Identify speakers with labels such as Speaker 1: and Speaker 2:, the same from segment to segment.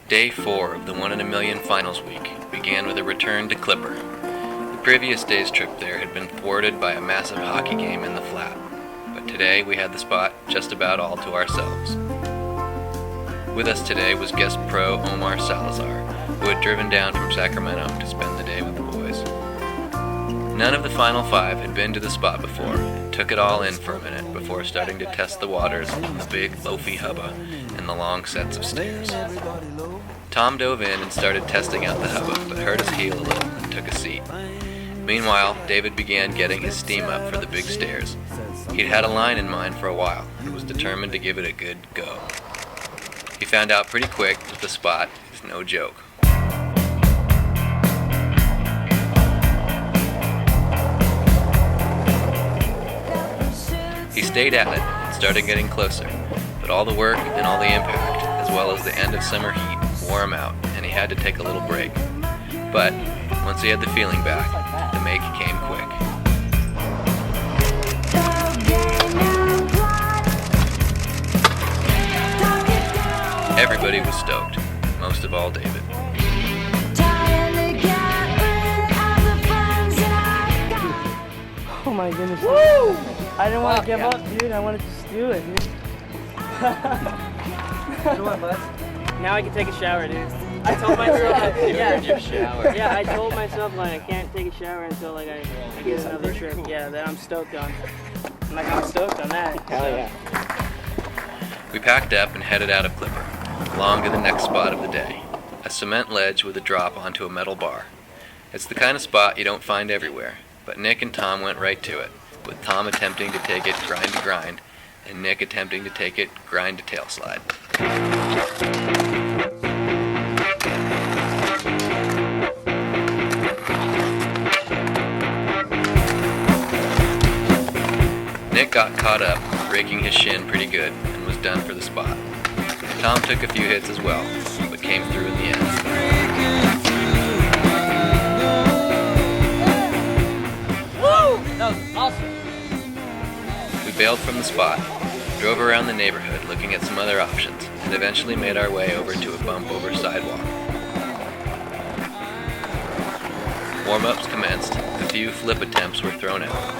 Speaker 1: Day 4 of the 1 in a Million Finals Week began with a return to Clipper. The previous day's trip there had been thwarted by a massive hockey game in the flat, but today we had the spot just about all to ourselves. With us today was guest pro Omar Salazar, who had driven down from Sacramento to spend the day with the boys. None of the Final Five had been to the spot before and took it all in for a minute before starting to test the waters on the big loafy hubba and the long sets of stairs. Tom dove in and started testing out the hubba, but hurt his heel a little and took a seat. Meanwhile, David began getting his steam up for the big stairs. He'd had a line in mind for a while and was determined to give it a good go. He found out pretty quick that the spot is no joke. He stayed at it and started getting closer, but all the work and all the impact, as well as the end of summer heat, wore him out, and he had to take a little break. But once he had the feeling back, the make came quick. Everybody was stoked, most of all David.
Speaker 2: Oh my goodness. Woo! I didn't want to give up, dude. I wanted to just do it, dude. Come on, bud. Now I can take a shower, dude. I told myself, I told myself like I can't take a shower until like I get another trip. Yeah, that I'm stoked on. I'm stoked on that. Hell yeah.
Speaker 1: We packed up and headed out of Clipper, along to the next spot of the day, a cement ledge with a drop onto a metal bar. It's the kind of spot you don't find everywhere, but Nick and Tom went right to it, with Tom attempting to take it grind to grind, and Nick attempting to take it grind to tail slide. Nick got caught up, breaking his shin pretty good, and was done for the spot. Tom took a few hits as well, but came through in the end.
Speaker 2: Woo! That was awesome.
Speaker 1: We bailed from the spot, drove around the neighborhood looking at some other options, and eventually made our way over to a bump-over sidewalk. Warm-ups commenced, a few flip attempts were thrown out.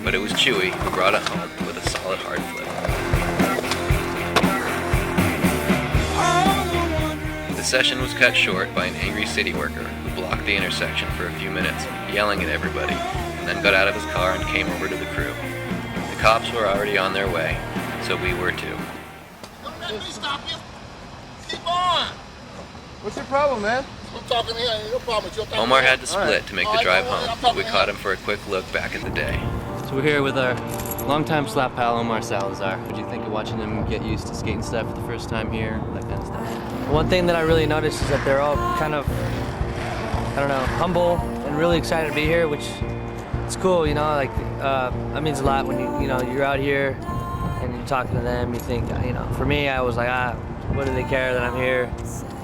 Speaker 1: But it was Chewy who brought it home with a solid hard flip. The session was cut short by an angry city worker who blocked the intersection for a few minutes, yelling at everybody, and then got out of his car and came over to the crew. The cops were already on their way, so we were too.
Speaker 3: Don't let me stop you. Keep on.
Speaker 4: What's your problem, man?
Speaker 3: I'm talking here. No problem.
Speaker 1: Omar had to split to make the drive home, but we caught him for a quick look back at the day.
Speaker 5: So we're here with our longtime slap pal, Omar Salazar. What do you think of watching him get used to skating stuff for the first time here, that kind of stuff?
Speaker 2: One thing that I really noticed is that they're all kind of, I don't know, humble and really excited to be here, which it's cool, you know, like, that means a lot when you're out here and you're talking to them, you think, for me, I was like, what do they care that I'm here?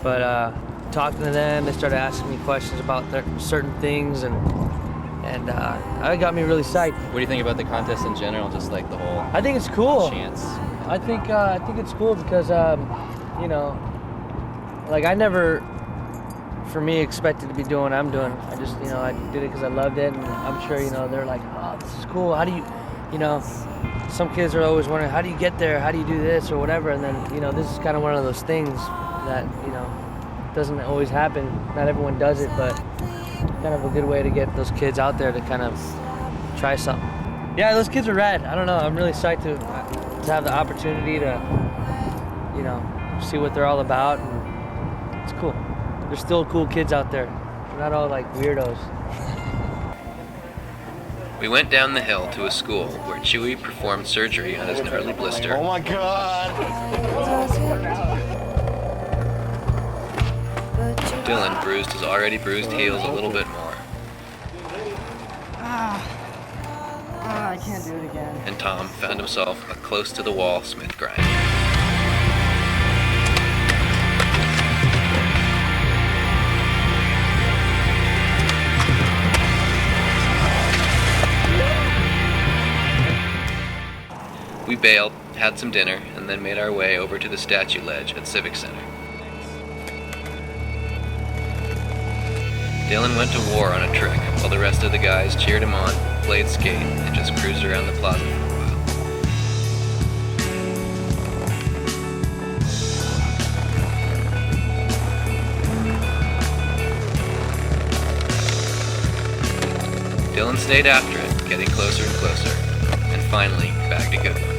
Speaker 2: But talking to them, they started asking me questions about certain things, and it got me really psyched.
Speaker 5: What do you think about the contest in general, just like the whole
Speaker 2: I think it's cool.
Speaker 5: chance?
Speaker 2: I think it's cool because, like I never, for me, expected to be doing what I'm doing. I just, I did it because I loved it, and I'm sure, they're like, oh, this is cool. How do you, some kids are always wondering, how do you get there? How do you do this or whatever? And then, this is kind of one of those things that, doesn't always happen. Not everyone does it, but kind of a good way to get those kids out there to kind of try something. Yeah, those kids are rad. I don't know. I'm really psyched to have the opportunity to, see what they're all about. And it's cool. There's still cool kids out there. They're not all like weirdos.
Speaker 1: We went down the hill to a school where Chewy performed surgery on his gnarly blister.
Speaker 4: Oh my God!
Speaker 1: Dylan bruised his already bruised heels a little bit more.
Speaker 2: I can't do it again.
Speaker 1: And Tom found himself a close-to-the-wall Smith grind. bailed, had some dinner, and then made our way over to the statue ledge at Civic Center. Dylan went to war on a trick, while the rest of the guys cheered him on, played skate, and just cruised around the plaza for a while. Dylan stayed after it, getting closer and closer, and finally bagged a good one.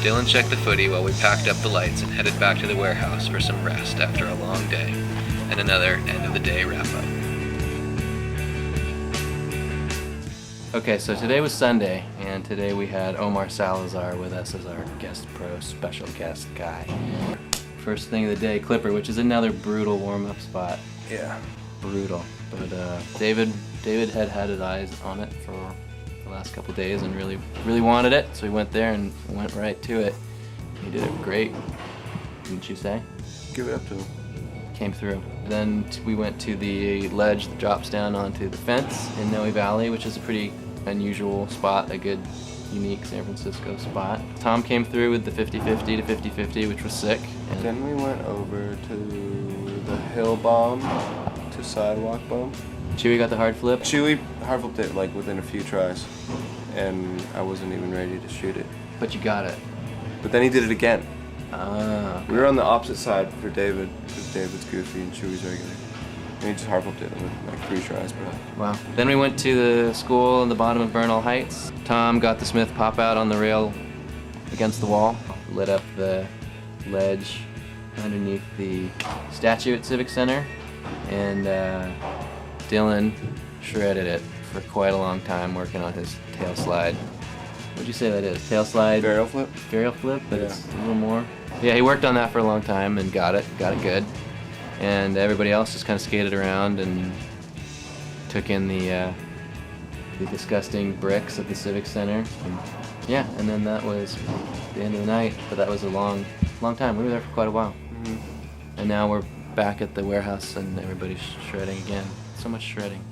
Speaker 1: Dylan checked the footy while we packed up the lights and headed back to the warehouse for some rest after a long day, and another end-of-the-day wrap-up.
Speaker 5: Okay, so today was Sunday, and today we had Omar Salazar with us as our guest pro special guest guy. First thing of the day, Clipper, which is another brutal warm-up spot.
Speaker 4: Yeah.
Speaker 5: Brutal. But David had his eyes on it for the last couple days and really wanted it, so he went there and went right to it. He did it great, didn't you say?
Speaker 4: Give it up to him.
Speaker 5: Came through. Then we went to the ledge that drops down onto the fence in Noe Valley, which is a pretty unusual spot, a good, unique San Francisco spot. Tom came through with the 50-50 to 50-50, which was sick. And
Speaker 4: Then we went over to the hill bomb to sidewalk bomb.
Speaker 5: Chewy got the hard flip.
Speaker 4: Chewy hard flipped it like within a few tries, and I wasn't even ready to shoot it.
Speaker 5: But you got it.
Speaker 4: But then he did it again.
Speaker 5: Ah.
Speaker 4: We were on the opposite side for David, because David's goofy and Chewy's regular. And he just hard flipped it with like 3 tries, bro.
Speaker 5: Wow. Then we went to the school in the bottom of Bernal Heights. Tom got the Smith pop out on the rail against the wall, lit up the ledge underneath the statue at Civic Center, and Dylan shredded it for quite a long time working on his tail slide. What'd you say that is? Tail slide?
Speaker 4: Barrel flip?
Speaker 5: Varial flip, but
Speaker 4: Yeah.
Speaker 5: it's a little more. Yeah, he worked on that for a long time and got it good. And everybody else just kind of skated around and took in the disgusting bricks at the Civic Center. And yeah, and then that was the end of the night, but that was a long time. We were there for quite a while.
Speaker 4: Mm-hmm.
Speaker 5: And now we're back at the warehouse and everybody's shredding again. So much shredding.